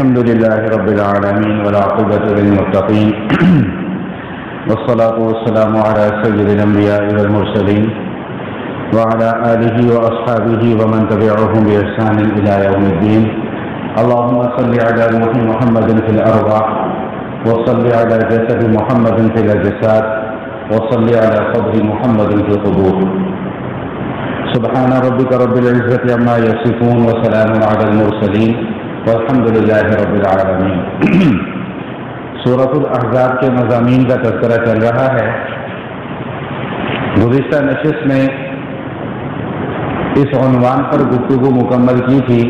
الحمد لله رب العالمين والعاقبة للمتقين والصلاة والسلام على سيد الأنبياء والمرسلين وعلى آله وأصحابه ومن تبعهم بإحسان إلى يوم الدين. اللهم صل على روح محمد في الأرواح وصل على جسد محمد في الأجساد وصل على قبر محمد في القبور. سبحان ربك رب العزة عما يصفون وسلام على المرسلين والحمد لله رب العالمین. سورۃ الاحزاب کے مضامین کا تذکرہ چل رہا ہے. گزشتہ نشست میں اس عنوان پر گفتگو مکمل کی تھی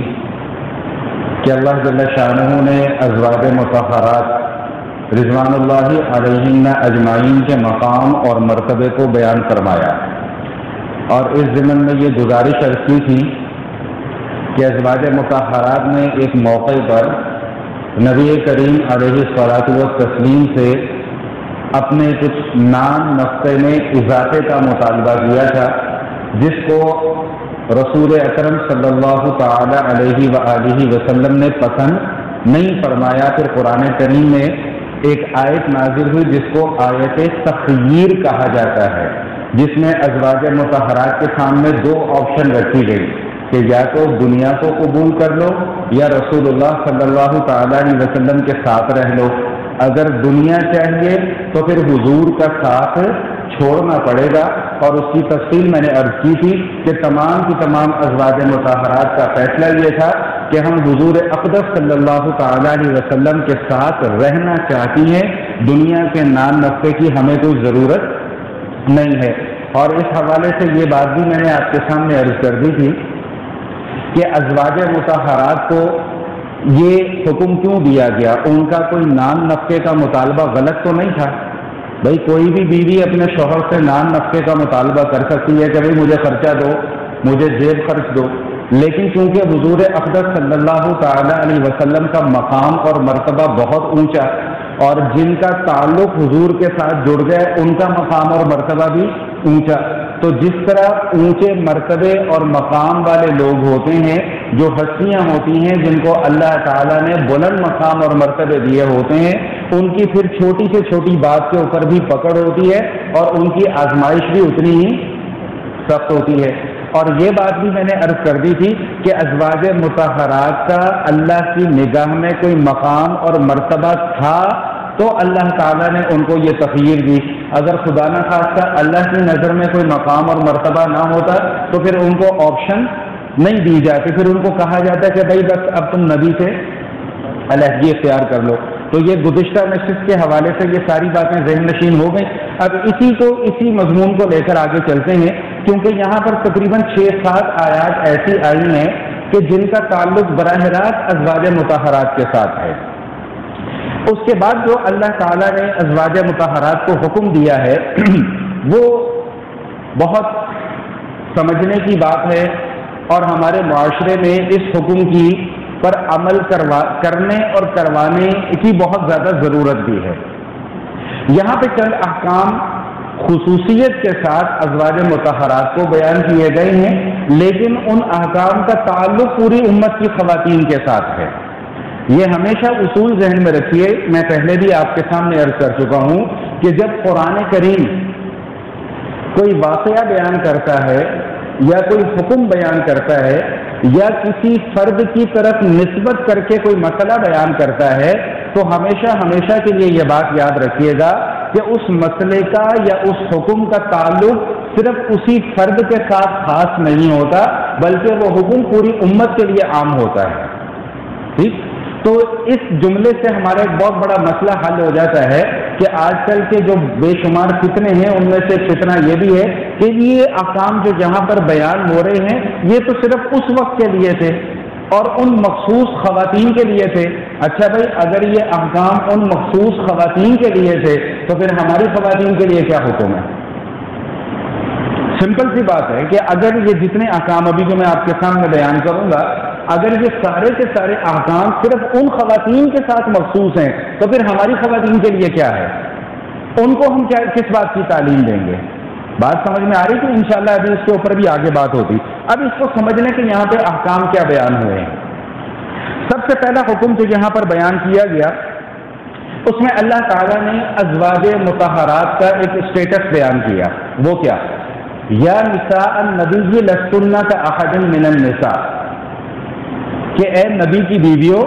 کہ اللہ جل شانہ نے ازواج مطہرات رضوان اللہ علیہن اجمعین کے مقام اور مرتبے کو بیان فرمایا، اور اس ضمن میں یہ گزارش عرض کی تھی کہ ازواج مطہرات نے ایک موقع پر نبی کریم علیہ الصلاۃ والتسلیم سے اپنے کچھ نام نقطے میں اضافے کا مطالبہ کیا تھا، جس کو رسول اکرم صلی اللہ تعالی علیہ وآلہ وسلم نے پسند نہیں فرمایا. پھر قرآن کریم میں ایک آیت نازل ہوئی جس کو آیت تخییر کہا جاتا ہے، جس میں ازواج مطہرات کے سامنے دو آپشن رکھی گئی کہ یا تو دنیا کو قبول کر لو یا رسول اللہ صلی اللہ تعالی علیہ وسلم کے ساتھ رہ لو. اگر دنیا چاہیے تو پھر حضور کا ساتھ چھوڑنا پڑے گا، اور اس کی تفصیل میں نے عرض کی تھی کہ تمام کی تمام ازواج مطہرات کا فیصلہ یہ تھا کہ ہم حضور اقدس صلی اللہ تعالی علیہ وسلم کے ساتھ رہنا چاہتی ہیں، دنیا کے نام نقطے کی ہمیں کوئی ضرورت نہیں ہے. اور اس حوالے سے یہ بات بھی میں نے آپ کے سامنے عرض کر دی تھی کہ ازواج مطہرات کو یہ حکم کیوں دیا گیا. ان کا کوئی نام نقطے کا مطالبہ غلط تو نہیں تھا. بھائی کوئی بھی بیوی اپنے شوہر سے نام نقطے کا مطالبہ کر سکتی ہے کہ بھائی مجھے خرچہ دو، مجھے جیب خرچ دو، لیکن چونکہ حضور اقدس صلی اللہ تعالی علیہ وسلم کا مقام اور مرتبہ بہت اونچا، اور جن کا تعلق حضور کے ساتھ جڑ گئے ان کا مقام اور مرتبہ بھی اونچا، تو جس طرح اونچے مرتبے اور مقام والے لوگ ہوتے ہیں، جو ہستیاں ہوتی ہیں جن کو اللہ تعالیٰ نے بلند مقام اور مرتبے دیے ہوتے ہیں، ان کی پھر چھوٹی سے چھوٹی بات کے اوپر بھی پکڑ ہوتی ہے اور ان کی آزمائش بھی اتنی ہی سخت ہوتی ہے. اور یہ بات بھی میں نے عرض کر دی تھی کہ ازواج مطہرات کا اللہ کی نگاہ میں کوئی مقام اور مرتبہ تھا تو اللہ تعالیٰ نے ان کو یہ تخییر دی. اگر خدا نہ خواستہ اللہ کی نظر میں کوئی مقام اور مرتبہ نہ ہوتا تو پھر ان کو آپشن نہیں دی جاتی، پھر ان کو کہا جاتا کہ بھائی بس اب تم نبی سے علیحدگی اختیار کر لو. تو یہ گزشتہ نشست کے حوالے سے یہ ساری باتیں ذہن نشین ہو گئیں. اب اسی مضمون کو لے کر آگے چلتے ہیں، کیونکہ یہاں پر تقریباً 6-7 آیات ایسی آئی ہیں کہ جن کا تعلق براہ راست ازواج مطہرات کے ساتھ ہے. اس کے بعد جو اللہ تعالیٰ نے ازواج مطہرات کو حکم دیا ہے وہ بہت سمجھنے کی بات ہے، اور ہمارے معاشرے میں اس حکم کی پر عمل کرنے اور کروانے کی بہت زیادہ ضرورت بھی ہے. یہاں پہ چند احکام خصوصیت کے ساتھ ازواج مطہرات کو بیان کیے گئے ہیں، لیکن ان احکام کا تعلق پوری امت کی خواتین کے ساتھ ہے. یہ ہمیشہ اصول ذہن میں رکھیے. میں پہلے بھی آپ کے سامنے عرض کر چکا ہوں کہ جب قرآن کریم کوئی واقعہ بیان کرتا ہے یا کوئی حکم بیان کرتا ہے یا کسی فرد کی طرف نسبت کر کے کوئی مسئلہ بیان کرتا ہے تو ہمیشہ کے لیے یہ بات یاد رکھیے گا کہ اس مسئلے کا یا اس حکم کا تعلق صرف اسی فرد کے ساتھ خاص نہیں ہوتا، بلکہ وہ حکم پوری امت کے لیے عام ہوتا ہے. ٹھیک، تو اس جملے سے ہمارا ایک بہت بڑا مسئلہ حل ہو جاتا ہے کہ آج کل کے جو بے شمار فتنے ہیں ان میں سے فتنہ یہ بھی ہے کہ یہ احکام جو جہاں پر بیان ہو رہے ہیں یہ تو صرف اس وقت کے لیے تھے اور ان مخصوص خواتین کے لیے تھے. اچھا بھائی، اگر یہ احکام ان مخصوص خواتین کے لیے تھے تو پھر ہماری خواتین کے لیے کیا حکم ہے؟ سمپل سی بات ہے کہ اگر یہ جتنے احکام ابھی جو میں آپ کے سامنے بیان کروں گا، اگر یہ سارے کے سارے احکام صرف ان خواتین کے ساتھ مخصوص ہیں تو پھر ہماری خواتین کے لیے کیا ہے؟ ان کو ہم کس بات کی تعلیم دیں گے؟ بات سمجھ میں آ رہی کہ انشاءاللہ ابھی اس کے اوپر بھی آگے بات ہوتی. اب اس کو سمجھنے کے یہاں پہ احکام کیا بیان ہوئے ہیں. سب سب سے پہلا حکم جو یہاں پر بیان کیا گیا اس میں اللہ تعالیٰ نے ازواج مطہرات کا ایک اسٹیٹس بیان کیا. وہ کیا؟ یا نساء النبی لستن کاحد من النساء، کہ اے نبی کی بیویوں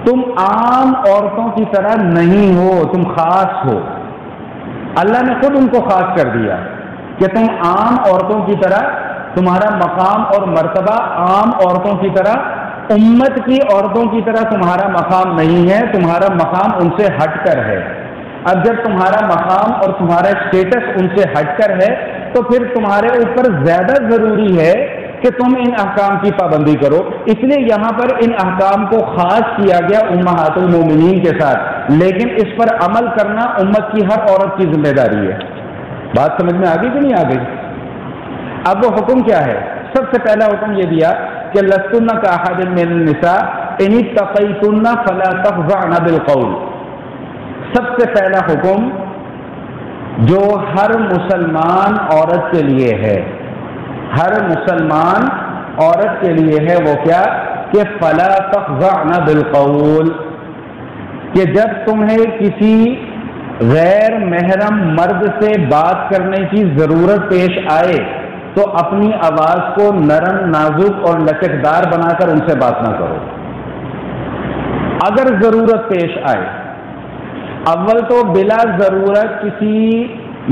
تم عام عورتوں کی طرح نہیں ہو، تم خاص ہو. اللہ نے خود ان کو خاص کر دیا کہ تم عام عورتوں کی طرح، تمہارا مقام اور مرتبہ عام عورتوں کی طرح، امت کی عورتوں کی طرح تمہارا مقام نہیں ہے، تمہارا مقام ان سے ہٹ کر ہے. اب جب تمہارا مقام اور تمہارا اسٹیٹس ان سے ہٹ کر ہے تو پھر تمہارے اوپر زیادہ ضروری ہے کہ تم ان احکام کی پابندی کرو. اس لیے یہاں پر ان احکام کو خاص کیا گیا امہات المومنین کے ساتھ، لیکن اس پر عمل کرنا امت کی ہر عورت کی ذمہ داری ہے. بات سمجھ میں آ گئی کہ نہیں آ گئی؟ اب وہ حکم کیا ہے؟ سب سے پہلا حکم یہ دیا کہ لستن کاحد من النساء ان اتقیتن فلا تخضعن بالقول. سب سے پہلا حکم جو ہر مسلمان عورت کے لیے ہے، ہر مسلمان عورت کے لیے ہے، وہ کیا؟ کہ فلا تخضعن بالقول، کہ جب تمہیں کسی غیر محرم مرد سے بات کرنے کی ضرورت پیش آئے تو اپنی آواز کو نرم، نازک اور لچکدار بنا کر ان سے بات نہ کرو. اگر ضرورت پیش آئے، اول تو بلا ضرورت کسی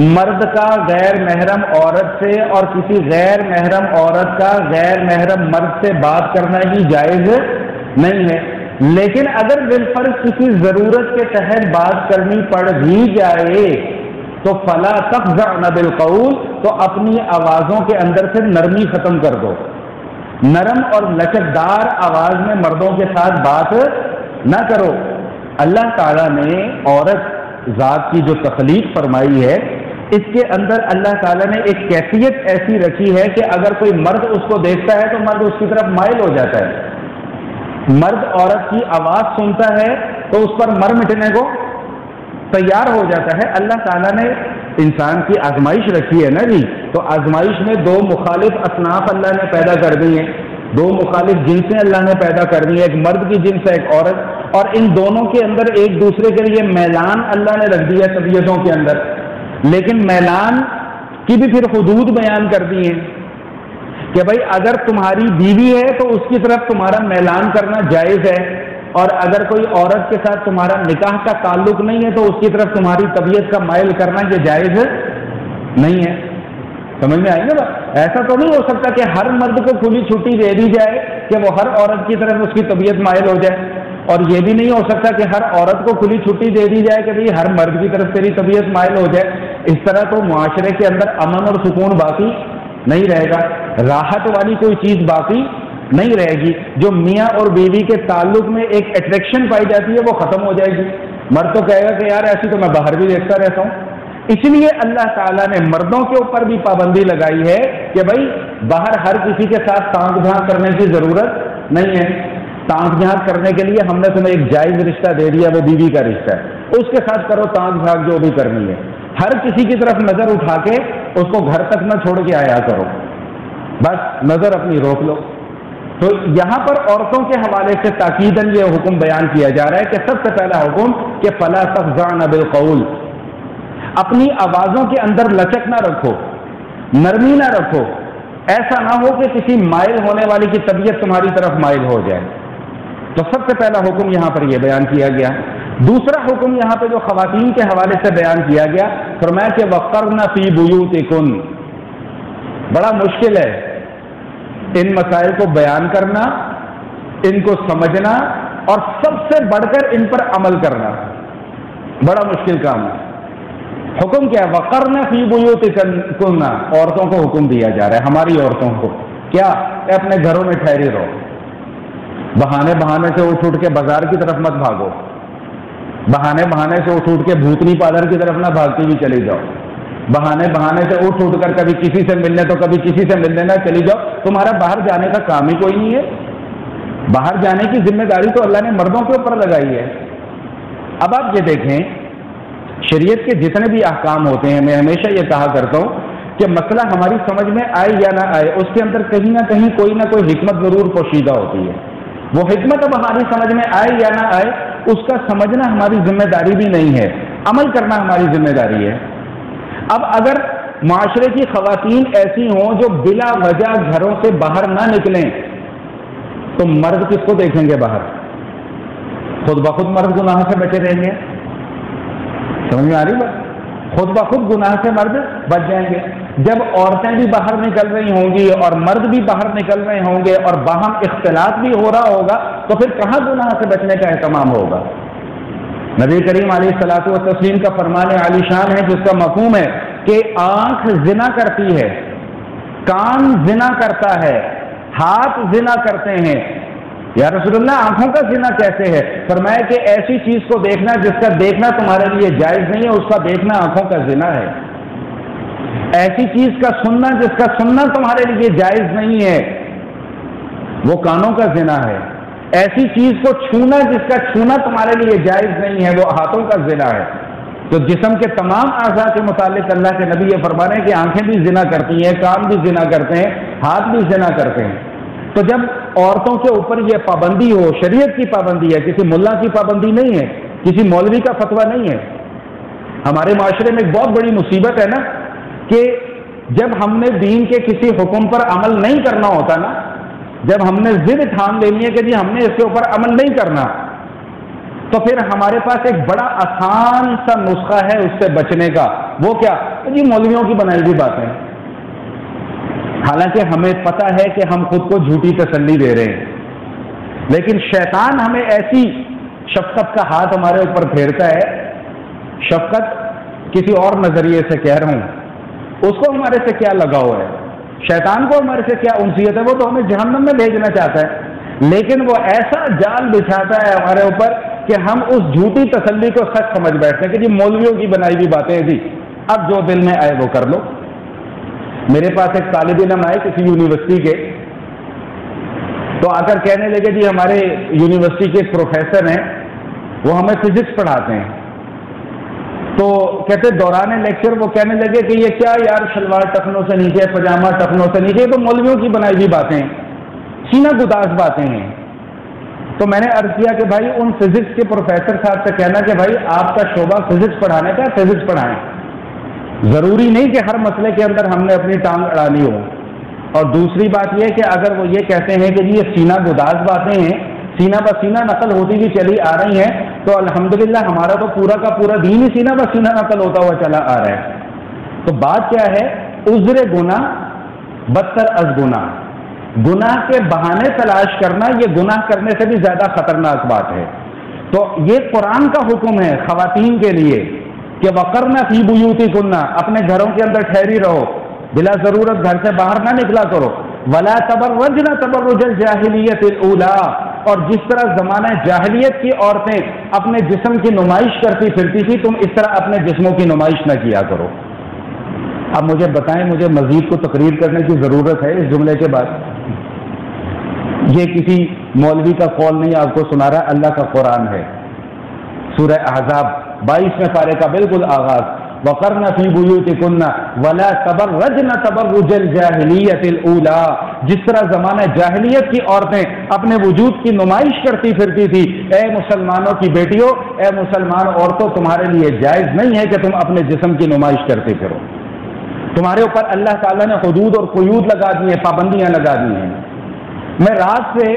مرد کا غیر محرم عورت سے اور کسی غیر محرم عورت کا غیر محرم مرد سے بات کرنا ہی جائز نہیں ہے. لیکن اگر بالفرض کسی ضرورت کے تحت بات کرنی پڑ بھی جائے تو فلا تخضعن بالقول، تو اپنی آوازوں کے اندر سے نرمی ختم کر دو. نرم اور لچکدار آواز میں مردوں کے ساتھ بات نہ کرو. اللہ تعالیٰ نے عورت ذات کی جو تخلیق فرمائی ہے اس کے اندر اللہ تعالیٰ نے ایک کیفیت ایسی رکھی ہے کہ اگر کوئی مرد اس کو دیکھتا ہے تو مرد اس کی طرف مائل ہو جاتا ہے. مرد عورت کی آواز سنتا ہے تو اس پر مر مٹنے کو تیار ہو جاتا ہے. اللہ تعالیٰ نے انسان کی آزمائش رکھی ہے نا جی، تو آزمائش میں دو مخالف اصناف اللہ نے پیدا کر دی ہیں، دو مخالف جنسیں اللہ نے پیدا کر دی ہیں، ایک مرد کی جنس ہے ایک عورت، اور ان دونوں کے اندر ایک دوسرے کے لیے میلان اللہ نے رکھ دیا طبیعتوں کے اندر. لیکن میلان کی بھی پھر حدود بیان کر دی ہیں کہ بھائی اگر تمہاری بیوی ہے تو اس کی طرف تمہارا میلان کرنا جائز ہے، اور اگر کوئی عورت کے ساتھ تمہارا نکاح کا تعلق نہیں ہے تو اس کی طرف تمہاری طبیعت کا مائل کرنا یہ جائز نہیں ہے. سمجھ میں آئی نا بات؟ ایسا تو نہیں ہو سکتا کہ ہر مرد کو کھلی چھٹی دے دی جائے کہ وہ ہر عورت کی طرف اس کی طبیعت مائل ہو جائے، اور یہ بھی نہیں ہو سکتا کہ ہر عورت کو کھلی چھٹی دے دی جائے کہ بھئی ہر مرد کی طرف تیری طبیعت مائل ہو جائے. اس طرح تو معاشرے کے اندر امن اور سکون باقی نہیں رہے گا، راحت والی کوئی چیز باقی نہیں رہے گی. جو میاں اور بیوی کے تعلق میں ایک اٹریکشن پائی جاتی ہے وہ ختم ہو جائے گی. مرد تو کہے گا کہ یار ایسی تو میں باہر بھی دیکھتا رہتا ہوں. اس لیے اللہ تعالیٰ نے مردوں کے اوپر بھی پابندی لگائی ہے کہ بھائی باہر ہر کسی کے ساتھ تانک جھانک کرنے کی ضرورت نہیں ہے. تانک جھانک کرنے کے لیے ہم نے تمہیں ایک جائز رشتہ دے دیا، وہ بیوی کا رشتہ ہے، اس کے ساتھ کرو تانک جھانک جو بھی کرنی ہے. ہر کسی کی طرف نظر اٹھا کے اس کو گھر تک نہ چھوڑ کے آیا کرو، بس نظر اپنی روک لو. تو یہاں پر عورتوں کے حوالے سے تاکیداً یہ حکم بیان کیا جا رہا ہے کہ سب سے پہلا حکم کہ فلا تخضعن بالقول، اپنی آوازوں کے اندر لچک نہ رکھو، نرمی نہ رکھو. ایسا نہ ہو کہ کسی مائل ہونے والی کی طبیعت تمہاری طرف مائل ہو جائے. تو سب سے پہلا حکم یہاں پر یہ بیان کیا گیا. دوسرا حکم یہاں پہ جو خواتین کے حوالے سے بیان کیا گیا، فرمایا کہ وقرن فی بیوتکن. بڑا مشکل ہے ان مسائل کو بیان کرنا، ان کو سمجھنا، اور سب سے بڑھ کر ان پر عمل کرنا بڑا مشکل کام ہے. حکم کیا ہے؟ وقرن فی بیوتکن. عورتوں کو حکم دیا جا رہا ہے، ہماری عورتوں کو کیا کہ اپنے گھروں میں ٹھہری رہو. بہانے بہانے سے اٹھ کے بازار کی طرف مت بھاگو، بہانے بہانے سے اٹھ کے بھوتنی پادر کی طرف نہ بھاگتی بھی چلی جاؤ. بہانے بہانے سے اٹھ کر کبھی کسی سے ملنے تو کبھی کسی سے ملنے نہ چلی جاؤ. تمہارا باہر جانے کا کام ہی کوئی نہیں ہے. باہر جانے کی ذمہ داری تو اللہ نے مردوں کے اوپر لگائی ہے. اب آپ یہ دیکھیں شریعت کے جتنے بھی احکام ہوتے ہیں، میں ہمیشہ یہ کہا کرتا ہوں کہ مسئلہ ہماری سمجھ میں آئے یا نہ آئے، اس کے اندر کہیں نہ کہیں کوئی نہ کوئی حکمت ضرور پوشیدہ ہوتی ہے. وہ حکمت اب ہماری سمجھ میں آئے یا نہ آئے اس کا سمجھنا ہماری ذمہ داری بھی نہیں ہے، عمل کرنا ہماری ذمہ داری ہے۔ اب اگر معاشرے کی خواتین ایسی ہوں جو بلا وجہ گھروں سے باہر نہ نکلیں تو مرد کس کو دیکھیں گے باہر؟ خود بخود مرد گناہ سے بچے رہیں گے، سمجھ میں آ رہی بات؟ خود بخود گناہ سے مرد بچ جائیں گے۔ جب عورتیں بھی باہر نکل رہی ہوں گی اور مرد بھی باہر نکل رہے ہوں گے اور باہم اختلاط بھی ہو رہا ہوگا تو پھر کہاں گناہ سے بچنے کا اہتمام ہوگا؟ نبی کریم علیہ الصلوۃ والتسلیم کا فرمان عالی شان ہے جس کا مفہوم ہے کہ آنکھ زنا کرتی ہے، کان زنا کرتا ہے، ہاتھ زنا کرتے ہیں۔ یا رسول اللہ آنکھوں کا زنا کیسے ہے؟ فرمایا کہ ایسی چیز کو دیکھنا جس کا دیکھنا تمہارے لیے جائز نہیں ہے، اس کا دیکھنا آنکھوں کا زنا ہے۔ ایسی چیز کا سننا جس کا سننا تمہارے لیے جائز نہیں ہے، وہ کانوں کا زنا ہے۔ ایسی چیز کو چھونا جس کا چھونا تمہارے لیے جائز نہیں ہے، وہ ہاتھوں کا زنا ہے۔ تو جسم کے تمام اعضاء کے متعلق اللہ کے نبی یہ فرما رہے ہیں کہ آنکھیں بھی زنا کرتی ہیں، کان بھی زنا کرتے ہیں، ہاتھ بھی زنا کرتے ہیں۔ تو جب عورتوں کے اوپر یہ پابندی ہو، شریعت کی پابندی ہے، کسی ملا کی پابندی نہیں ہے، کسی مولوی کا فتویٰ نہیں ہے۔ ہمارے معاشرے میں ایک بہت بڑی مصیبت ہے نا کہ جب ہم نے دین کے کسی حکم پر عمل نہیں کرنا ہوتا نا، جب ہم نے ضد ٹھان لینی ہے کہ جی ہم نے اس کے اوپر عمل نہیں کرنا، تو پھر ہمارے پاس ایک بڑا آسان سا نسخہ ہے اس سے بچنے کا۔ وہ کیا؟ جی مولویوں کی بنائی ہوئی باتیں۔ حالانکہ ہمیں پتہ ہے کہ ہم خود کو جھوٹی تسلی دے رہے ہیں، لیکن شیطان ہمیں ایسی شفقت کا ہاتھ ہمارے اوپر پھیرتا ہے، شفقت کسی اور نظریے سے کہہ رہا ہوں، اس کو ہمارے سے کیا لگاؤ ہے، شیطان کو ہمارے سے کیا انسیت ہے؟ وہ تو ہمیں جہنم میں بھیجنا چاہتا ہے، لیکن وہ ایسا جال بچھاتا ہے ہمارے اوپر کہ ہم اس جھوٹی تسلی کو سچ سمجھ بیٹھتے ہیں کہ جی مولویوں کی بنائی ہوئی باتیں ہیں، جی اب جو دل میں آئے وہ کر لو۔ میرے پاس ایک طالب علم آئے کسی یونیورسٹی کے، تو آ کر کہنے لگے جی ہمارے یونیورسٹی کے ایک پروفیسر ہیں، وہ ہمیں فزکس پڑھاتے ہیں۔ تو کہتے دوران لیکچر وہ کہنے لگے کہ یہ کیا یار شلوار ٹخنوں سے نیچے، پاجامہ ٹخنوں سے نیچے، تو مولویوں کی بنائی ہوئی باتیں ہیں، سینہ گداز باتیں ہیں۔ تو میں نے عرض کیا کہ بھائی ان فزکس کے پروفیسر صاحب سے کہنا کہ بھائی آپ کا شعبہ فزکس پڑھانے کا، فزکس پڑھائیں، ضروری نہیں کہ ہر مسئلے کے اندر ہم نے اپنی ٹانگ اڑانی ہو۔ اور دوسری بات یہ کہ اگر وہ یہ کہتے ہیں کہ جی یہ سینہ گداز باتیں ہیں، سینہ بسینہ نقل ہوتی ہوئی چلی آ رہی ہیں، تو الحمدللہ ہمارا تو پورا کا پورا دین ہی سینہ بسینہ نقل ہوتا ہوا چلا آ رہا ہے۔ تو بات کیا ہے؟ عذر گناہ بدتر از گناہ، گناہ کے بہانے تلاش کرنا یہ گناہ کرنے سے بھی زیادہ خطرناک بات ہے۔ تو یہ قرآن کا حکم ہے خواتین کے لیے کہ وقرن فی بیوتکن، اپنے گھروں کے اندر ٹھہری رہو، بلا ضرورت گھر سے باہر نہ نکلا کرو۔ ولا تبرجن تبرج الجاہلیت الاولی، اور جس طرح زمانہ جاہلیت کی عورتیں اپنے جسم کی نمائش کرتی پھرتی تھی، تم اس طرح اپنے جسموں کی نمائش نہ کیا کرو۔ اب مجھے بتائیں، مجھے مزید کو تقریر کرنے کی ضرورت ہے اس جملے کے بعد؟ یہ کسی مولوی کا قول نہیں آپ کو سنا رہا، اللہ کا قرآن ہے۔ سورہ احزاب 22ویں پارے کا بالکل آغاز، وَقَرْنَ فِي بُيُوتِكُنَّ وَلَا تَبَرَّجْنَ تَبَرُّجَ الْجَاهِلِيَّةِ الْأُولَىٰ، جس طرح زمانہ جاہلیت کی عورتیں اپنے وجود کی نمائش کرتی پھرتی تھی، اے مسلمانوں کی بیٹیوں، اے مسلمان عورتوں، تمہارے لیے جائز نہیں ہے کہ تم اپنے جسم کی نمائش کرتے پھرو۔ تمہارے اوپر اللہ تعالیٰ نے حدود اور قیود لگا دی ہیں، پابندیاں لگا دی ہیں۔ میں رات سے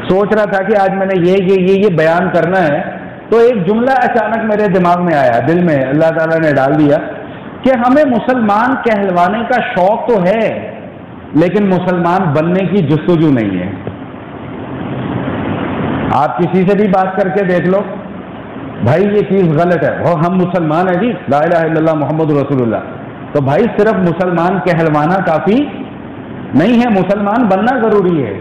سوچ رہا تھا کہ آج میں نے یہ بیان کرنا ہے، تو ایک جملہ اچانک میرے دماغ میں آیا، دل میں اللہ تعالیٰ نے ڈال دیا کہ ہمیں مسلمان کہلوانے کا شوق تو ہے، لیکن مسلمان بننے کی جستجو نہیں ہے۔ آپ کسی سے بھی بات کر کے دیکھ لو، بھائی یہ چیز غلط ہے، وہ ہم مسلمان ہیں جی، لا الہ الا اللہ محمد رسول اللہ، تو بھائی صرف مسلمان کہلوانا کافی نہیں ہے، مسلمان بننا ضروری ہے۔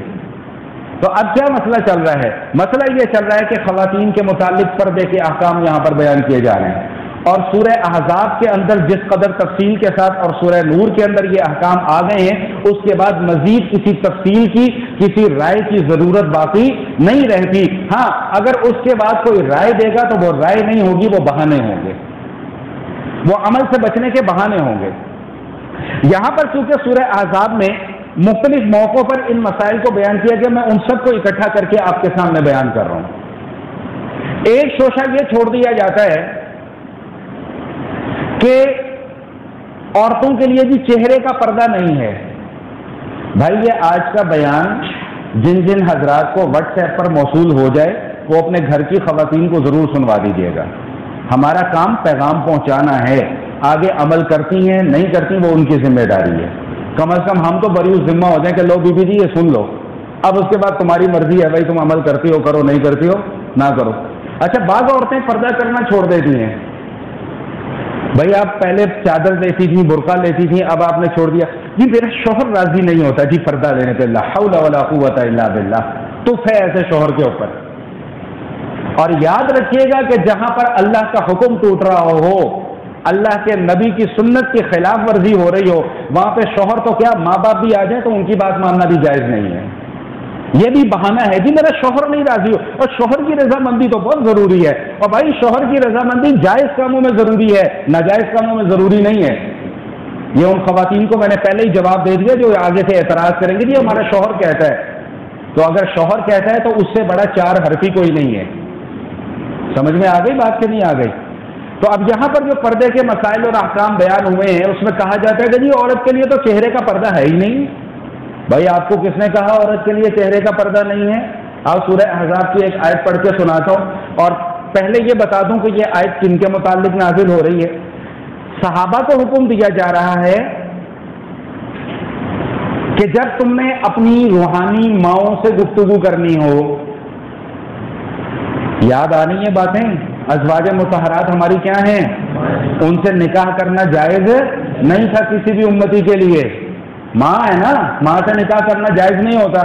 تو اب کیا مسئلہ چل رہا ہے؟ مسئلہ یہ چل رہا ہے کہ خواتین کے متعلق پردے کے احکام یہاں پر بیان کیے جا رہے ہیں، اور سورہ احزاب کے اندر جس قدر تفصیل کے ساتھ اور سورہ نور کے اندر یہ احکام آ گئے ہیں، اس کے بعد مزید کسی تفصیل کی، کسی رائے کی ضرورت باقی نہیں رہتی۔ ہاں، اگر اس کے بعد کوئی رائے دے گا تو وہ رائے نہیں ہوگی، وہ بہانے ہوں گے، وہ عمل سے بچنے کے بہانے ہوں گے۔ یہاں پر چونکہ سورہ احزاب میں مختلف موقعوں پر ان مسائل کو بیان کیا گیا، میں ان سب کو اکٹھا کر کے آپ کے سامنے بیان کر رہا ہوں۔ ایک شوشہ یہ چھوڑ دیا جاتا ہے کہ عورتوں کے لیے بھی چہرے کا پردہ نہیں ہے۔ بھائی یہ آج کا بیان جن جن حضرات کو واٹس ایپ پر موصول ہو جائے وہ اپنے گھر کی خواتین کو ضرور سنوا دیجیے گا۔ ہمارا کام پیغام پہنچانا ہے، آگے عمل کرتی ہیں نہیں کرتی وہ ان کی ذمہ داری ہے۔ کم از کم ہم تو بری ذمہ ہو جائیں کہ لو بی بی جی یہ سن لو، اب اس کے بعد تمہاری مرضی ہے بھائی، تم عمل کرتی ہو کرو، نہیں کرتی ہو نہ کرو۔ اچھا بعض عورتیں پردہ کرنا چھوڑ دیتی ہیں، بھائی آپ پہلے چادر لیتی تھی، برقع لیتی تھی، اب آپ نے چھوڑ دیا، جی میرا شوہر راضی نہیں ہوتا جی پردہ لینے پہ، لا حول ولا قوت الا باللہ، تف ہے ایسے شوہر کے اوپر۔ اور یاد رکھیے گا کہ جہاں پر اللہ کا حکم ٹوٹ رہا ہو، اللہ کے نبی کی سنت کی خلاف ورزی ہو رہی ہو، وہاں پہ شوہر تو کیا ماں باپ بھی آ جائیں تو ان کی بات ماننا بھی جائز نہیں ہے۔ یہ بھی بہانہ ہے جی میرا شوہر نہیں راضی ہو، اور شوہر کی رضامندی تو بہت ضروری ہے، اور بھائی شوہر کی رضامندی جائز کاموں میں ضروری ہے، ناجائز کاموں میں ضروری نہیں ہے۔ یہ ان خواتین کو میں نے پہلے ہی جواب دے دیا جو آگے سے اعتراض کریں گے جی ہمارا شوہر کہتا ہے، تو اگر شوہر کہتا ہے تو اس سے بڑا چار حرفی کوئی نہیں ہے۔ سمجھ میں آ گئی بات کہ نہیں آ گئی؟ تو اب یہاں پر جو پردے کے مسائل اور احکام بیان ہوئے ہیں اس میں کہا جاتا ہے کہ جی عورت کے لیے تو چہرے کا پردہ ہے ہی نہیں۔ بھائی آپ کو کس نے کہا عورت کے لیے چہرے کا پردہ نہیں ہے؟ آپ سورہ احزاب کی ایک آیت پڑھ کے سناتا ہوں، اور پہلے یہ بتا دوں کہ یہ آیت کن کے متعلق نازل ہو رہی ہے۔ صحابہ کو حکم دیا جا رہا ہے کہ جب تم نے اپنی روحانی ماؤں سے گفتگو کرنی ہو، یاد آ رہی ہیں باتیں، ازواج مطہرات ہماری کیا ہیں؟ ان سے نکاح کرنا جائز نہیں تھا کسی بھی امتی کے لیے، ماں ہے نا، ماں سے نکاح کرنا جائز نہیں ہوتا۔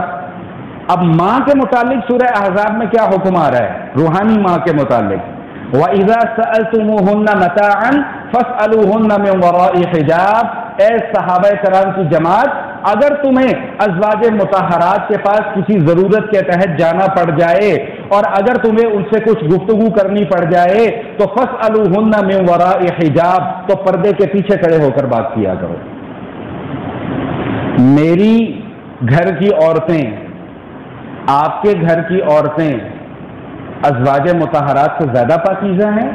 اب ماں کے متعلق سورہ احزاب میں کیا حکم آ رہا ہے روحانی ماں کے متعلق؟ وَإِذَا سَأَلْتُمُوهُنَّ مَتَاعًا فَاسْأَلُوهُنَّ مِنْ وَرَاءِ حِجَابٍ، اے صحابہ کرام کی جماعت، اگر تمہیں ازواج مطہرات کے پاس کسی ضرورت کے تحت جانا پڑ جائے اور اگر تمہیں ان سے کچھ گفتگو کرنی پڑ جائے تو فَاسْأَلُوهُنَّ مِنْ وَرَاءِ حِجَابٍ، تو پردے کے پیچھے کھڑے ہو کر بات کیا کرو۔ میری گھر کی عورتیں، آپ کے گھر کی عورتیں ازواج مطہرات سے زیادہ پاکیزہ ہیں؟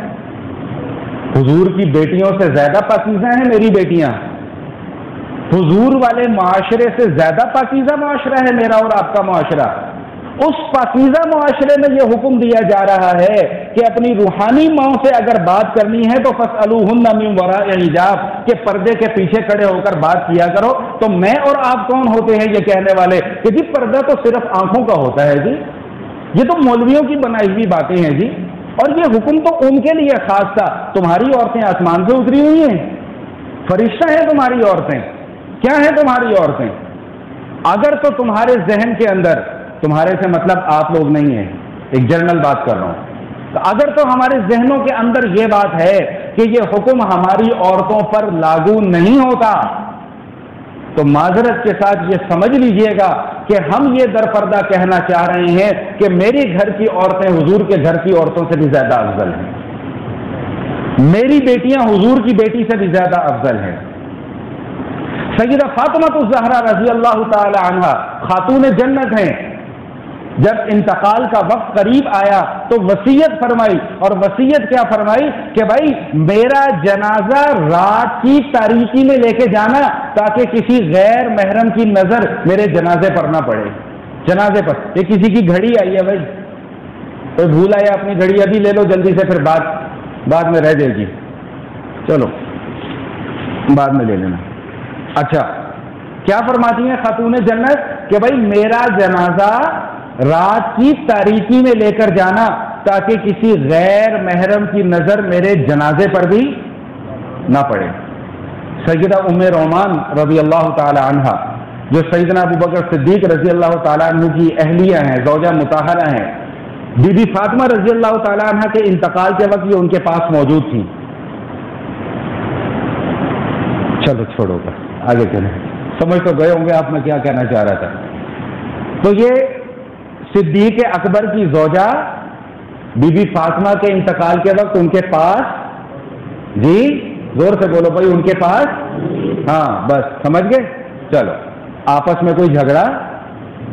حضور کی بیٹیوں سے زیادہ پاکیزہ ہیں میری بیٹیاں؟ حضور والے معاشرے سے زیادہ پاکیزہ معاشرہ ہے میرا اور آپ کا معاشرہ؟ اس پاکیزہ معاشرے میں یہ حکم دیا جا رہا ہے کہ اپنی روحانی ماؤں سے اگر بات کرنی ہے تو فَاسْأَلُوهُنَّ مِنْ وَرَاءِ حِجَابٍ، کہ پردے کے پیچھے کھڑے ہو کر بات کیا کرو۔ تو میں اور آپ کون ہوتے ہیں یہ کہنے والے کہ جی پردہ تو صرف آنکھوں کا ہوتا ہے؟ جی یہ تو مولویوں کی بنائی ہوئی باتیں ہیں جی، اور یہ حکم تو ان کے لیے خاص تھا۔ تمہاری عورتیں آسمان سے اتری ہوئی ہیں؟ فرشتہ ہیں تمہاری عورتیں؟ کیا ہیں تمہاری عورتیں؟ اگر تو تمہارے ذہن کے اندر، تمہارے سے مطلب آپ لوگ نہیں ہیں، ایک جنرل بات کر رہا ہوں، تو اگر تو ہمارے ذہنوں کے اندر یہ بات ہے کہ یہ حکم ہماری عورتوں پر لاگو نہیں ہوتا، تو معذرت کے ساتھ یہ سمجھ لیجئے گا کہ ہم یہ در پردہ کہنا چاہ رہے ہیں کہ میری گھر کی عورتیں حضور کے گھر کی عورتوں سے بھی زیادہ افضل ہیں، میری بیٹیاں حضور کی بیٹی سے بھی زیادہ افضل ہیں۔ سیدہ فاطمہ الزہرا رضی اللہ تعالی عنہا خاتون جنت ہیں، جب انتقال کا وقت قریب آیا تو وصیت فرمائی، اور وصیت کیا فرمائی کہ بھائی میرا جنازہ رات کی تاریکی میں لے کے جانا تاکہ کسی غیر محرم کی نظر میرے جنازے پر نہ پڑے۔ جنازے پر یہ کسی کی گھڑی آئی ہے بھائی، کوئی بھول آیا اپنی گھڑی ابھی لے لو جلدی سے، پھر بعد میں رہ جائے گی، چلو بعد میں لے لینا۔ اچھا کیا فرماتی ہیں خاتون جنت کہ بھائی میرا جنازہ رات کی تاریکی میں لے کر جانا تاکہ کسی غیر محرم کی نظر میرے جنازے پر بھی نہ پڑے۔ سیدہ ام رومان رضی اللہ تعالی عنہا جو سیدنا ابوبکر صدیق رضی اللہ تعالی عنہ کی اہلیہ ہیں، زوجہ مطہرہ ہیں، بی بی فاطمہ رضی اللہ تعالی عنہ کے انتقال کے وقت یہ ان کے پاس موجود تھیں۔ چلو چھوڑو گا، آگے چلیں، سمجھ تو گئے ہوں گے آپ میں کیا کہنا چاہ رہا تھا۔ تو یہ صدیق اکبر کی زوجہ بی بی فاطمہ کے انتقال کے وقت ان کے پاس، جی زور سے بولو بھائی، ان کے پاس، ہاں بس سمجھ گئے، چلو آپس میں کوئی جھگڑا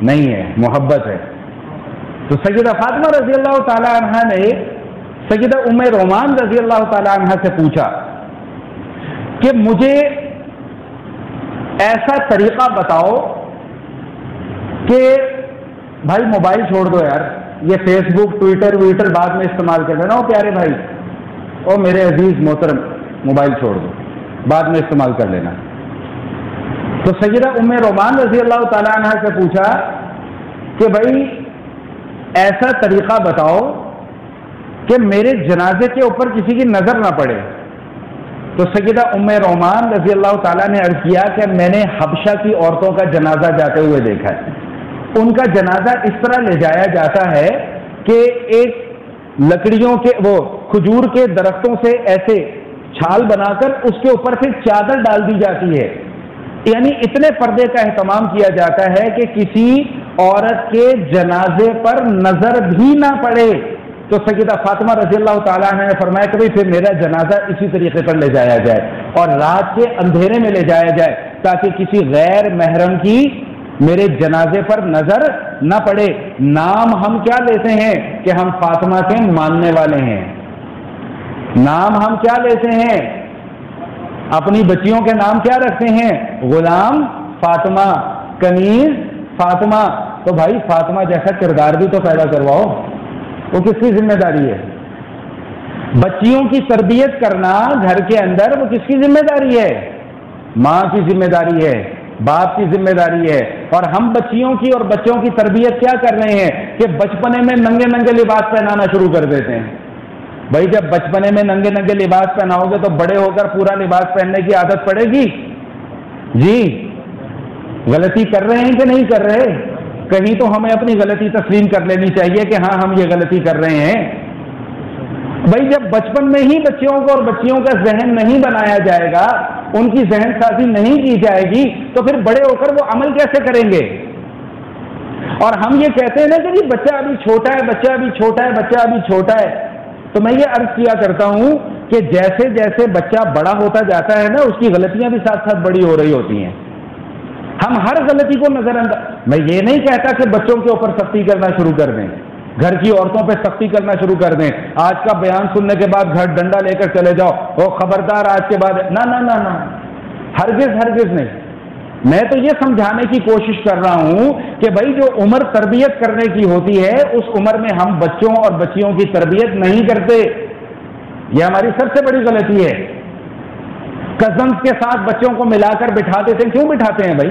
نہیں ہے، محبت ہے۔ تو سیدہ فاطمہ رضی اللہ تعالی عنہ نے سیدہ ام رومان رضی اللہ تعالی عنہ سے پوچھا کہ مجھے ایسا طریقہ بتاؤ کہ بھائی موبائل چھوڑ دو یار، یہ فیس بک ٹویٹر بعد میں استعمال کر لینا، پیارے بھائی اور میرے عزیز محترم موبائل چھوڑ دو، بعد میں استعمال کر لینا۔ تو سیدہ ام رومان رضی اللہ تعالی عنہ سے پوچھا کہ بھائی ایسا طریقہ بتاؤ کہ میرے جنازے کے اوپر کسی کی نظر نہ پڑے۔ تو سیدہ ام رومان رضی اللہ تعالیٰ نے عرض کیا کہ میں نے حبشہ کی عورتوں کا جنازہ جاتے ہوئے دیکھا ہے، ان کا جنازہ اس طرح لے جایا جاتا ہے کہ ایک لکڑیوں کے وہ کھجور کے درختوں سے ایسے چھال بنا کر اس کے اوپر پھر چادر ڈال دی جاتی ہے، یعنی اتنے پردے کا اہتمام کیا جاتا ہے کہ کسی عورت کے جنازے پر نظر بھی نہ پڑے۔ تو سیدہ فاطمہ رضی اللہ تعالیٰ عنہ نے فرمایا کہ پھر میرا جنازہ اسی طریقے پر لے جایا جائے اور رات کے اندھیرے میں لے جایا جائے تاکہ کسی غیر محرم کی میرے جنازے پر نظر نہ پڑے۔ نام ہم کیا لیتے ہیں کہ ہم فاطمہ کے ماننے والے ہیں، نام ہم کیا لیتے ہیں، اپنی بچیوں کے نام کیا رکھتے ہیں، غلام فاطمہ، کنیز فاطمہ۔ تو بھائی فاطمہ جیسا کردار بھی تو پیدا کرواؤ، وہ کس کی ذمہ داری ہے؟ بچیوں کی تربیت کرنا گھر کے اندر وہ کس کی ذمہ داری ہے؟ ماں کی ذمہ داری ہے، باپ کی ذمہ داری ہے۔ اور ہم بچیوں کی اور بچوں کی تربیت کیا کر رہے ہیں کہ بچپنے میں ننگے ننگے لباس پہنانا شروع کر دیتے ہیں۔ بھائی جب بچپنے میں ننگے ننگے لباس پہناؤ گے تو بڑے ہو کر پورا لباس پہننے کی عادت پڑے گی؟ جی غلطی کر رہے ہیں کہ نہیں کر رہے؟ کہیں تو ہمیں اپنی غلطی تسلیم کر لینی چاہیے کہ ہاں ہم یہ غلطی کر رہے ہیں۔ بھائی جب بچپن میں ہی بچیوں کو اور بچیوں کا ذہن نہیں بنایا جائے گا، ان کی ذہن سازی نہیں کی جائے گی تو پھر بڑے ہو کر وہ عمل کیسے کریں گے؟ اور ہم یہ کہتے ہیں نا کہ جی بچہ ابھی چھوٹا ہے، بچہ ابھی چھوٹا ہے، بچہ ابھی چھوٹا ہے۔ تو میں یہ عرض کیا کرتا ہوں کہ جیسے جیسے بچہ بڑا ہوتا جاتا ہے نا، اس کی غلطیاں بھی ساتھ ساتھ بڑی ہو رہی ہوتی ہیں۔ ہم ہر غلطی کو نظر انداز، میں یہ نہیں کہتا کہ بچوں کے اوپر سختی کرنا شروع کر دیں، گھر کی عورتوں پہ سختی کرنا شروع کر دیں، آج کا بیان سننے کے بعد گھر ڈنڈا لے کر چلے جاؤ، وہ خبردار آج کے بعد، نہ نہ نہ نہ، ہرگز نہیں۔ میں تو یہ سمجھانے کی کوشش کر رہا ہوں کہ بھائی جو عمر تربیت کرنے کی ہوتی ہے اس عمر میں ہم بچوں اور بچیوں کی تربیت نہیں کرتے، یہ ہماری سب سے بڑی غلطی ہے۔ کزنس کے ساتھ بچوں کو ملا کر بٹھاتے تھے، کیوں بٹھاتے ہیں بھائی؟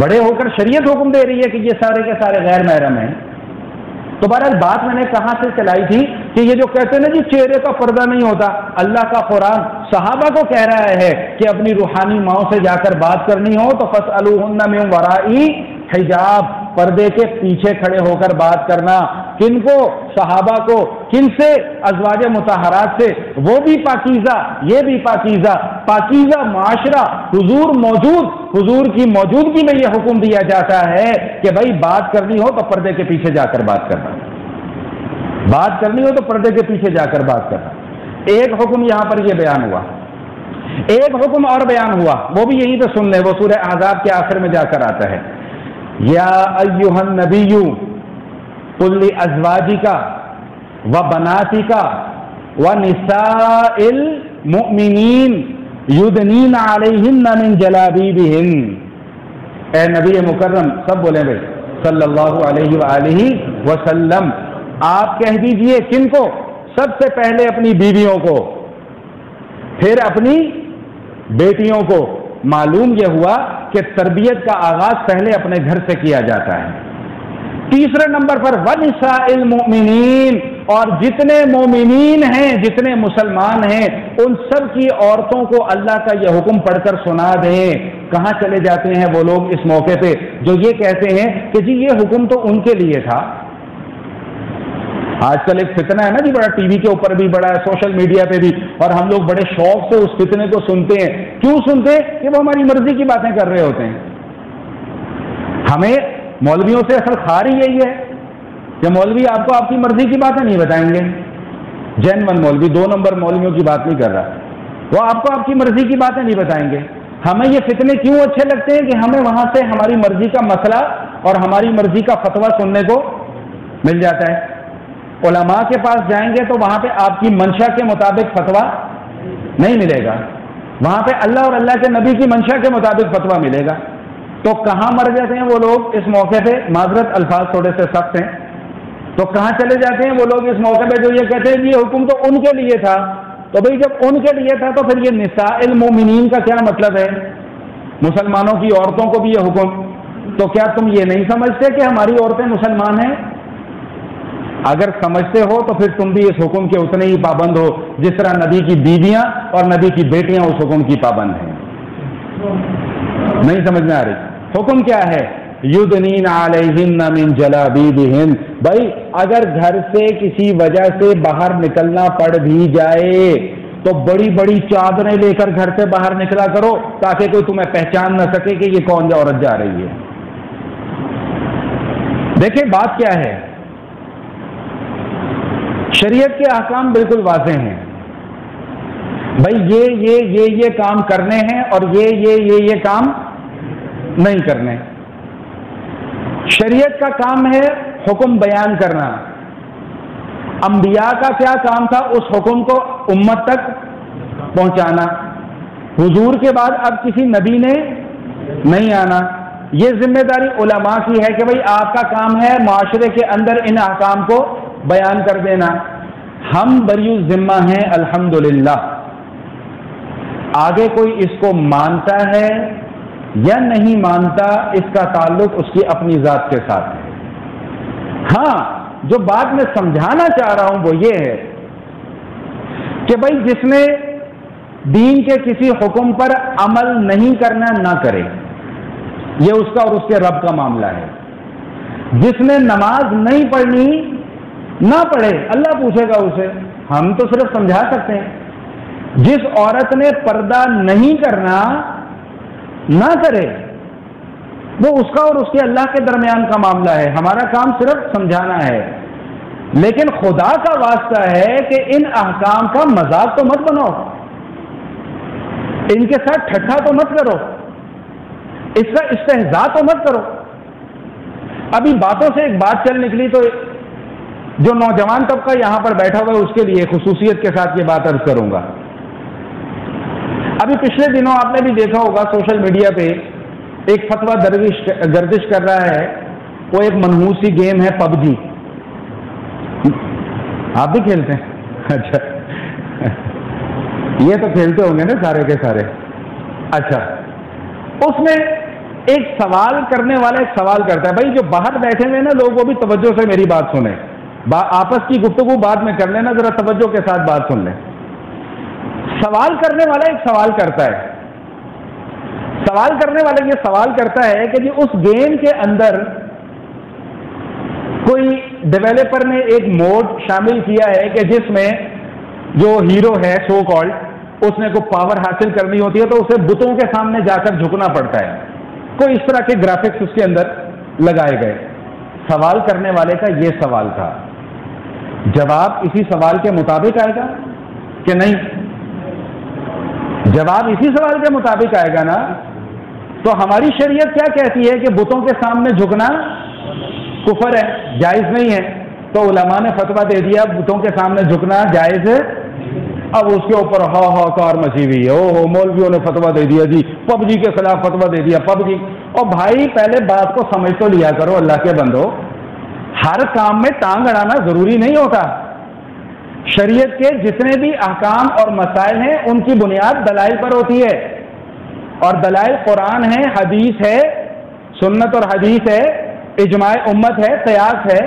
بڑے ہو کر شریعت حکم دے رہی ہے کہ یہ سارے کے سارے غیر محرم ہیں۔ تو بہرحال بات میں نے کہاں سے چلائی تھی کہ یہ جو کہتے ہیں نا جی چہرے کا پردہ نہیں ہوتا، اللہ کا قرآن صحابہ کو کہہ رہا ہے کہ اپنی روحانی ماؤں سے جا کر بات کرنی ہو تو فَاسْأَلُوهُنَّ مِنْ وَرَاءِ حجاب، پردے کے پیچھے کھڑے ہو کر بات کرنا۔ کن کو؟ صحابہ کو۔ کن سے؟ ازواج مطہرات سے، وہ بھی پاکیزہ یہ بھی پاکیزہ، پاکیزہ معاشرہ، حضور موجود، حضور کی موجودگی میں یہ حکم دیا جاتا ہے کہ بھائی بات کرنی ہو تو پردے کے پیچھے جا کر بات کرنا، بات کرنی ہو تو پردے کے پیچھے جا کر بات کرنا۔ ایک حکم یہاں پر یہ بیان ہوا، ایک حکم اور بیان ہوا، وہ بھی یہیں پہ سن لیں، وہ سورہ احزاب کے آخر میں جا کر آتا ہے، یا ایھا النبی قل لازواجک وبناتک ونساء المؤمنین یدنین علیہن من جلابیبہن۔ اے نبی مکرم، سب بولیں بھائی صلی اللہ علیہ وآلہ وسلم، آپ کہہ دیجئے کن کو؟ سب سے پہلے اپنی بیویوں کو، پھر اپنی بیٹیوں کو۔ معلوم یہ ہوا کہ تربیت کا آغاز پہلے اپنے گھر سے کیا جاتا ہے۔ تیسرے نمبر پر وَنِسَاءِ الْمُؤْمِنِينَ، اور جتنے مومنین ہیں، جتنے مسلمان ہیں، ان سب کی عورتوں کو اللہ کا یہ حکم پڑھ کر سنا دیں۔ کہاں چلے جاتے ہیں وہ لوگ اس موقع پہ جو یہ کہتے ہیں کہ جی یہ حکم تو ان کے لیے تھا۔ آج کل ایک فتنہ ہے نا جی، بڑا ٹی وی کے اوپر بھی بڑا ہے، سوشل میڈیا پہ بھی، اور ہم لوگ بڑے شوق سے اس فتنے کو سنتے ہیں۔ کیوں سنتے ہیں؟ کہ وہ ہماری مرضی کی باتیں کر رہے ہوتے ہیں۔ ہمیں مولویوں سے اصل خار ہی یہی ہے کہ مولوی آپ کو آپ کی مرضی کی باتیں نہیں بتائیں گے۔ جین من مولوی، 2 نمبر مولویوں کی بات نہیں کر رہا، وہ آپ کو آپ کی مرضی کی باتیں نہیں بتائیں گے۔ ہمیں یہ فتنے کیوں اچھے لگتے ہیں کہ ہمیں وہاں سے ہماری مرضی کا مسئلہ اور ہماری مرضی کا فتویٰ سننے کو مل جاتا ہے. علماء کے پاس جائیں گے تو وہاں پہ آپ کی منشا کے مطابق فتویٰ نہیں ملے گا، وہاں پہ اللہ اور اللہ کے نبی کی منشا کے مطابق فتویٰ ملے گا. تو کہاں مر جاتے ہیں وہ لوگ اس موقع پہ؟ معذرت الفاظ تھوڑے سے سخت ہیں، تو کہاں چلے جاتے ہیں وہ لوگ اس موقع پہ جو یہ کہتے ہیں کہ یہ حکم تو ان کے لیے تھا؟ تو بھئی جب ان کے لیے تھا تو پھر یہ نساء المومنین کا کیا مطلب ہے؟ مسلمانوں کی عورتوں کو بھی یہ حکم. تو کیا تم یہ نہیں سمجھتے کہ ہماری عورتیں مسلمان ہیں؟ اگر سمجھتے ہو تو پھر تم بھی اس حکم کے اتنے ہی پابند ہو جس طرح نبی کی بیویاں اور نبی کی بیٹیاں اس حکم کی پابند ہیں. نہیں سمجھ میں آ رہی؟ حکم کیا ہے؟ یدنین علیہن من جلابیبہن. بھائی اگر گھر سے کسی وجہ سے باہر نکلنا پڑ بھی جائے تو بڑی بڑی چادریں لے کر گھر سے باہر نکلا کرو تاکہ کوئی تمہیں پہچان نہ سکے کہ یہ کون عورت جا رہی ہے. دیکھیں بات کیا ہے، شریعت کے احکام بالکل واضح ہیں. بھائی یہ کام کرنے ہیں اور یہ کام نہیں کرنے. شریعت کا کام ہے حکم بیان کرنا. انبیاء کا کیا کام تھا؟ اس حکم کو امت تک پہنچانا. حضور کے بعد اب کسی نبی نے نہیں آنا. یہ ذمہ داری علماء کی ہے کہ بھئی آپ کا کام ہے معاشرے کے اندر ان احکام کو بیان کر دینا. ہم بری ذمہ ہیں الحمدللہ. آگے کوئی اس کو مانتا ہے یا نہیں مانتا اس کا تعلق اس کی اپنی ذات کے ساتھ ہے. ہاں جو بات میں سمجھانا چاہ رہا ہوں وہ یہ ہے کہ بھائی جس نے دین کے کسی حکم پر عمل نہیں کرنا نہ کرے، یہ اس کا اور اس کے رب کا معاملہ ہے. جس نے نماز نہیں پڑھنی نہ پڑھے، اللہ پوچھے گا اسے، ہم تو صرف سمجھا سکتے ہیں. جس عورت نے پردہ نہیں کرنا نہ کرے، وہ اس کا اور اس کے اللہ کے درمیان کا معاملہ ہے. ہمارا کام صرف سمجھانا ہے. لیکن خدا کا واسطہ ہے کہ ان احکام کا مذاق تو مت بناؤ، ان کے ساتھ ٹھٹھا تو مت کرو، اس کا استہزاء تو مت کرو. ابھی باتوں سے ایک بات چل نکلی تو جو نوجوان طبقہ یہاں پر بیٹھا ہوا ہے اس کے لیے خصوصیت کے ساتھ یہ بات عرض کروں گا. ابھی پچھلے دنوں آپ نے بھی دیکھا ہوگا سوشل میڈیا پہ ایک فتویٰ گردش کر رہا ہے. وہ ایک منحوس سی گیم ہے پب جی. آپ بھی کھیلتے ہیں؟ اچھا یہ تو کھیلتے ہوں گے نا سارے کے سارے. اچھا اس میں ایک سوال کرنے والا ایک سوال کرتا ہے. بھائی جو باہر بیٹھے ہوئے نا لوگ وہ بھی توجہ سے میری بات سنیں. آپس کی گفتگو بعد میں کر لینا، ذرا توجہ کے ساتھ بات سن لیں. سوال کرنے والا ایک سوال کرتا ہے. سوال کرنے والا یہ سوال کرتا ہے کہ جی اس گیم کے اندر کوئی ڈیولپر نے ایک موڈ شامل کیا ہے کہ جس میں جو ہیرو ہے سو کالڈ اس نے کوئی پاور حاصل کرنی ہوتی ہے تو اسے بتوں کے سامنے جا کر جھکنا پڑتا ہے. کوئی اس طرح کے گرافکس اس کے اندر لگائے گئے. سوال کرنے والے کا یہ سوال تھا. جواب اسی سوال کے مطابق آئے گا کہ نہیں؟ جواب اسی سوال کے مطابق آئے گا نا. تو ہماری شریعت کیا کہتی ہے کہ بتوں کے سامنے جھکنا کفر ہے، جائز نہیں ہے. تو علماء نے فتویٰ دے دیا بتوں کے سامنے جھکنا جائز ہے. اب اس کے اوپر کار مچی ہوئی ہے. او مولویوں نے فتویٰ دے دیا جی، پب جی کے خلاف فتویٰ دے دیا پب جی. اور بھائی پہلے بات کو سمجھ تو لیا کرو اللہ کے بندو. ہر کام میں ٹانگ اڑانا ضروری نہیں ہوتا. شریعت کے جتنے بھی احکام اور مسائل ہیں ان کی بنیاد دلائل پر ہوتی ہے، اور دلائل قرآن ہے، حدیث ہے، سنت اور حدیث ہے، اجماع امت ہے، قیاس ہے.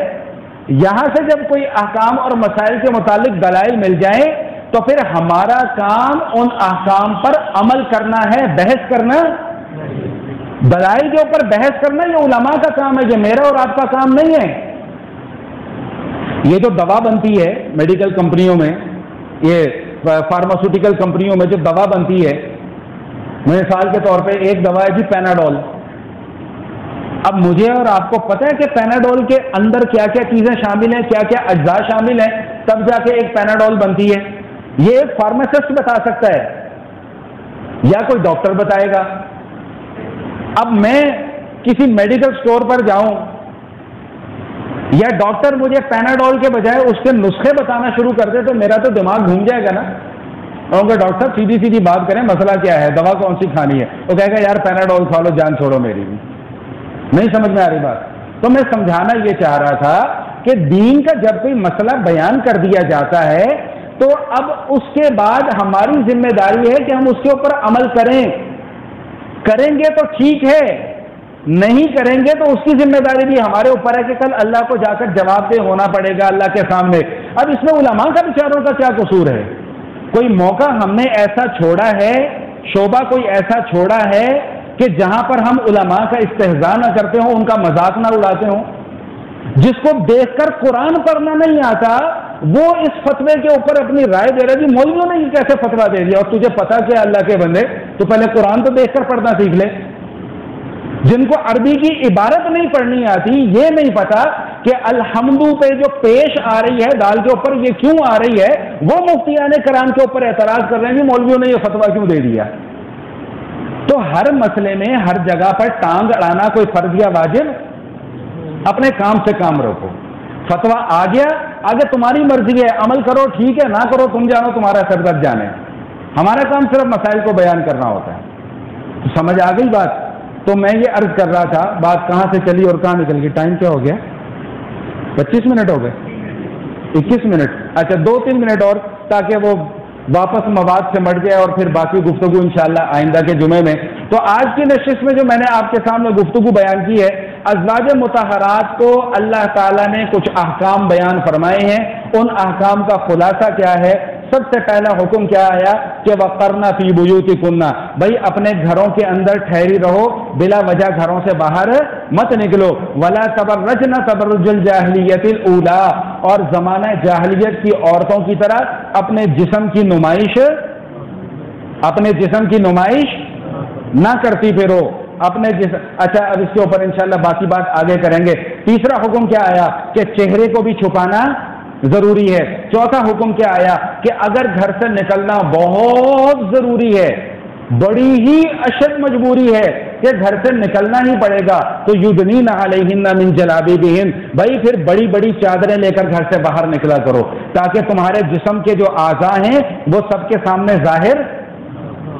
یہاں سے جب کوئی احکام اور مسائل کے متعلق دلائل مل جائیں تو پھر ہمارا کام ان احکام پر عمل کرنا ہے، بحث کرنا. دلائل کے اوپر بحث کرنا یہ علماء کا کام ہے، یہ میرا اور آپ کا کام نہیں ہے. یہ جو دوا بنتی ہے میڈیکل کمپنیوں میں، یہ فارماسیوٹیکل کمپنیوں میں جو دوا بنتی ہے، مثال کے طور پہ ایک دوا ہے جی پیناڈول. اب مجھے اور آپ کو پتہ ہے کہ پیناڈول کے اندر کیا کیا چیزیں شامل ہیں، کیا کیا اجزاء شامل ہیں، تب جا کے ایک پیناڈول بنتی ہے. یہ ایک فارماسسٹ بتا سکتا ہے. یا کوئی ڈاکٹر بتائے گا. اب میں کسی میڈیکل سٹور پر جاؤں یا ڈاکٹر مجھے پیناڈول کے بجائے اس کے نسخے بتانا شروع کر دے تو میرا تو دماغ گھوم جائے گا نا. کہوں گا ڈاکٹر صاحب سیدھی سیدھی بات کریں, مسئلہ کیا ہے, دوا کون سی کھانی ہے؟ وہ کہے گا یار پیناڈول کھا لو, جان چھوڑو میری بھی. نہیں سمجھ میں آ رہی بات. تو میں سمجھانا یہ چاہ رہا تھا کہ دین کا جب کوئی مسئلہ بیان کر دیا جاتا ہے تو اب اس کے بعد ہماری ذمہ داری ہے کہ ہم اس کے اوپر عمل کریں. کریں گے تو ٹھیک ہے, نہیں کریں گے تو اس کی ذمہ داری بھی ہمارے اوپر ہے کہ کل اللہ کو جا کر جواب دہ ہونا پڑے گا اللہ کے سامنے. اب اس میں علماء کا بیچاروں کا کیا قصور ہے؟ کوئی موقع ہم نے ایسا چھوڑا ہے, شعبہ کوئی ایسا چھوڑا ہے کہ جہاں پر ہم علماء کا استہزاء نہ کرتے ہوں, ان کا مذاق نہ اڑاتے ہوں. جس کو دیکھ کر قرآن پڑھنا نہیں آتا وہ اس فتوے کے اوپر اپنی رائے دے رہا ہے. جی مولویوں نے یہ کیسے فتویٰ دے دیا؟ اور تجھے پتا کیا اللہ کے بندے, تو پہلے قرآن تو دیکھ کر پڑھنا سیکھ لے. جن کو عربی کی عبارت نہیں پڑھنی آتی, یہ نہیں پتا کہ الحمدو پہ جو پیش آ رہی ہے دال کے اوپر یہ کیوں آ رہی ہے, وہ مفتیان کرام کے اوپر اعتراض کر رہے ہیں کہ مولویوں نے یہ فتویٰ کیوں دے دیا. تو ہر مسئلے میں ہر جگہ پر ٹانگ اڑانا کوئی فرض یا واجب, اپنے کام سے کام رکھو. فتویٰ آ گیا, آگے تمہاری مرضی ہے, عمل کرو ٹھیک ہے, نہ کرو تم جانو, تمہارا سرگرد جانے. ہمارا کام صرف مسائل کو بیان کرنا ہوتا ہے. تو سمجھ آ گئی بات؟ تو میں یہ عرض کر رہا تھا, بات کہاں سے چلی اور کہاں نکل گئی؟ ٹائم کیا ہو گیا؟ 25 منٹ ہو گئے, 21 منٹ. اچھا 2-3 منٹ اور, تاکہ وہ واپس مواد سے مٹ جائے اور پھر باقی گفتگو انشاءاللہ آئندہ کے جمعے میں. تو آج کی نشست میں جو میں نے آپ کے سامنے گفتگو بیان کی ہے, ازواج مطہرات کو اللہ تعالیٰ نے کچھ احکام بیان فرمائے ہیں. ان احکام کا خلاصہ کیا ہے؟ سب سے پہلا حکم کیا آیا کہ وقرنا فی بیوتکن, بھائی اپنے گھروں کے اندر ٹھہری رہو, بلا وجہ گھروں سے باہر مت نکلو. ولا تبرجن تبرج الجاہلیت الاولی, اور زمانہ جاہلیت کی عورتوں کی طرح اپنے جسم کی نمائش نہ کرتی پھرو اپنے جسم. اچھا اب اس کے اوپر انشاءاللہ باقی بات آگے کریں گے. تیسرا حکم کیا آیا کہ چہرے کو بھی چھپانا ضروری ہے. چوتھا حکم کیا آیا کہ اگر گھر سے نکلنا بہت ضروری ہے, بڑی ہی اشد مجبوری ہے کہ گھر سے نکلنا ہی پڑے گا, تو یدنین علیہن من جلابیبہن, بھائی پھر بڑی بڑی چادریں لے کر گھر سے باہر نکلا کرو تاکہ تمہارے جسم کے جو اعضاء ہیں وہ سب کے سامنے ظاہر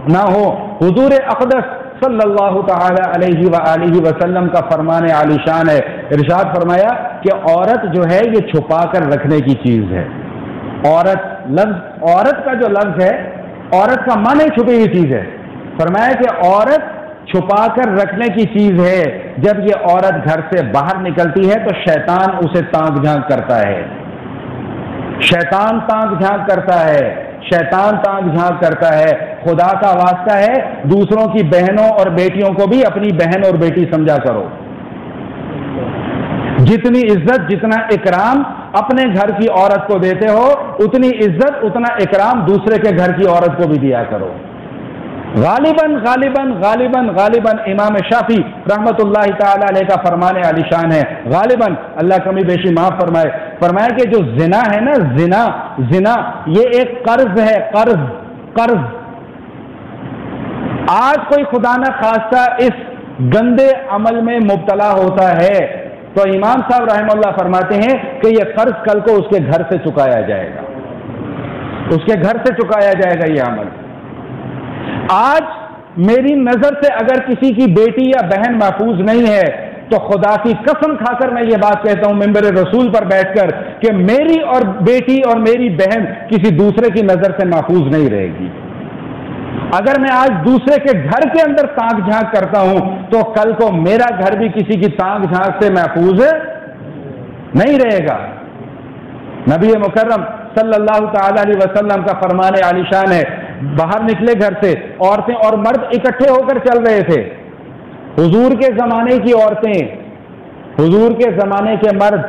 نہ ہو. حضور اقدس صلی اللہ تعالی علیہ وآلہ وسلم کا فرمان عالی شان ہے, ارشاد فرمایا کہ عورت جو ہے یہ چھپا کر رکھنے کی چیز ہے. عورت کا جو لفظ ہے, عورت کا معنی چھپی ہوئی چیز ہے. فرمایا کہ عورت چھپا کر رکھنے کی چیز ہے. جب یہ عورت گھر سے باہر نکلتی ہے تو شیطان اسے تانک جھانک کرتا ہے, شیطان تانک جھانک کرتا ہے. خدا کا واسطہ ہے دوسروں کی بہنوں اور بیٹیوں کو بھی اپنی بہن اور بیٹی سمجھا کرو. جتنی عزت جتنا اکرام اپنے گھر کی عورت کو دیتے ہو, اتنی عزت اتنا اکرام دوسرے کے گھر کی عورت کو بھی دیا کرو. غالباً غالباً غالباً غالباً امام شافعی رحمت اللہ تعالی علیہ کا فرمان عالی شان ہے, غالباً اللہ کمی بیشی معاف فرمائے, فرمایا کہ جو زنا ہے نا, زنا یہ ایک قرض ہے, قرض. آج کوئی خدا نہ خواستہ اس گندے عمل میں مبتلا ہوتا ہے تو امام صاحب رحمہ اللہ فرماتے ہیں کہ یہ قرض کل کو اس کے گھر سے چکایا جائے گا, اس کے گھر سے چکایا جائے گا یہ عمل. آج میری نظر سے اگر کسی کی بیٹی یا بہن محفوظ نہیں ہے تو خدا کی قسم کھا کر میں یہ بات کہتا ہوں منبر رسول پر بیٹھ کر کہ میری اور بیٹی اور میری بہن کسی دوسرے کی نظر سے محفوظ نہیں رہے گی. اگر میں آج دوسرے کے گھر کے اندر تانک جھانک کرتا ہوں تو کل کو میرا گھر بھی کسی کی تانک جھانک سے محفوظ نہیں رہے گا. نبی مکرم صلی اللہ تعالی علیہ وسلم کا فرمان عالی شان ہے, باہر نکلے گھر سے, عورتیں اور مرد اکٹھے ہو کر چل رہے تھے. حضور کے زمانے کی عورتیں, حضور کے زمانے کے مرد,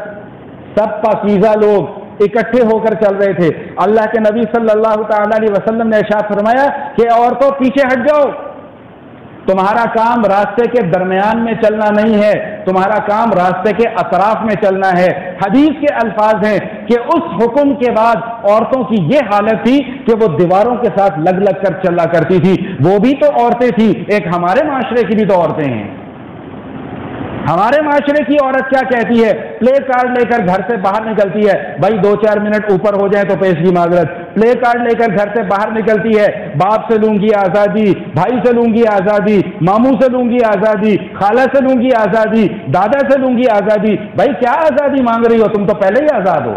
سب پاکیزہ لوگ اکٹھے ہو کر چل رہے تھے. اللہ کے نبی صلی اللہ تعالی علیہ وسلم نے ارشاد فرمایا کہ عورتوں پیچھے ہٹ جاؤ, تمہارا کام راستے کے درمیان میں چلنا نہیں ہے، تمہارا کام راستے کے اطراف میں چلنا ہے۔ حدیث کے الفاظ ہیں کہ اس حکم کے بعد عورتوں کی یہ حالت تھی کہ وہ دیواروں کے ساتھ لگ لگ کر چلا کرتی تھی۔ وہ بھی تو عورتیں تھی، ایک ہمارے معاشرے کی بھی تو عورتیں ہیں۔ ہمارے معاشرے کی عورت کیا کہتی ہے؟ پلے کارڈ لے کر گھر سے باہر نکلتی ہے، بھائی 2-4 منٹ اوپر ہو جائے تو پیش کی معذرت، پلے کارڈ لے کر گھر سے باہر نکلتی ہے، باپ سے لوں گی آزادی، بھائی سے لوں گی آزادی، ماموں سے لوں گی آزادی، خالہ سے لوں گی آزادی، دادا سے لوں گی آزادی۔ بھائی کیا آزادی مانگ رہی ہو؟ تم تو پہلے ہی آزاد ہو،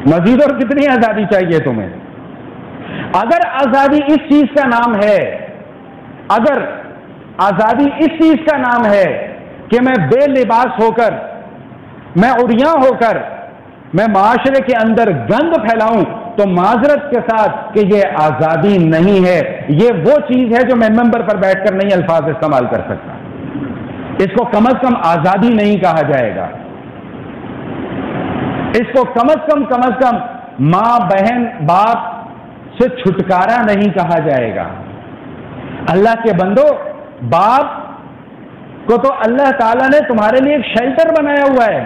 مزید اور کتنی آزادی چاہیے تمہیں؟ اگر آزادی اس چیز کا نام ہے، اگر آزادی اس چیز کا نام ہے کہ میں بے لباس ہو کر، میں عریاں ہو کر میں معاشرے کے اندر گند پھیلاؤں، تو معذرت کے ساتھ کہ یہ آزادی نہیں ہے، یہ وہ چیز ہے جو میں ممبر پر بیٹھ کر نہیں الفاظ استعمال کر سکتا، اس کو کم از کم آزادی نہیں کہا جائے گا، اس کو کم از کم ماں بہن باپ سے چھٹکارا نہیں کہا جائے گا۔ اللہ کے بندو، باپ کو تو اللہ تعالیٰ نے تمہارے لیے ایک شیلٹر بنایا ہوا ہے،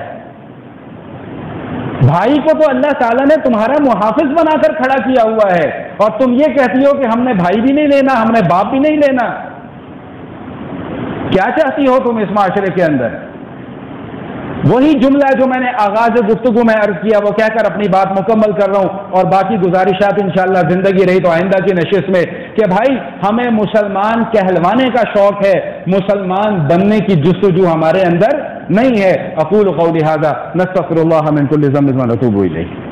بھائی کو تو اللہ تعالیٰ نے تمہارا محافظ بنا کر کھڑا کیا ہوا ہے، اور تم یہ کہتی ہو کہ ہم نے بھائی بھی نہیں لینا، ہم نے باپ بھی نہیں لینا۔ کیا چاہتی ہو تم اس معاشرے کے اندر؟ وہی جملہ جو میں نے آغاز گفتگو میں عرض کیا وہ کہہ کر اپنی بات مکمل کر رہا ہوں، اور باقی گزارشات انشاءاللہ زندگی رہی تو آئندہ کی نشست میں، کہ بھائی ہمیں مسلمان کہلوانے کا شوق ہے، مسلمان بننے کی جستجو ہمارے اندر نہیں ہے۔ اقول قولی ھذا نستغفر اللہ من کل ذنب ونتوب الیہ۔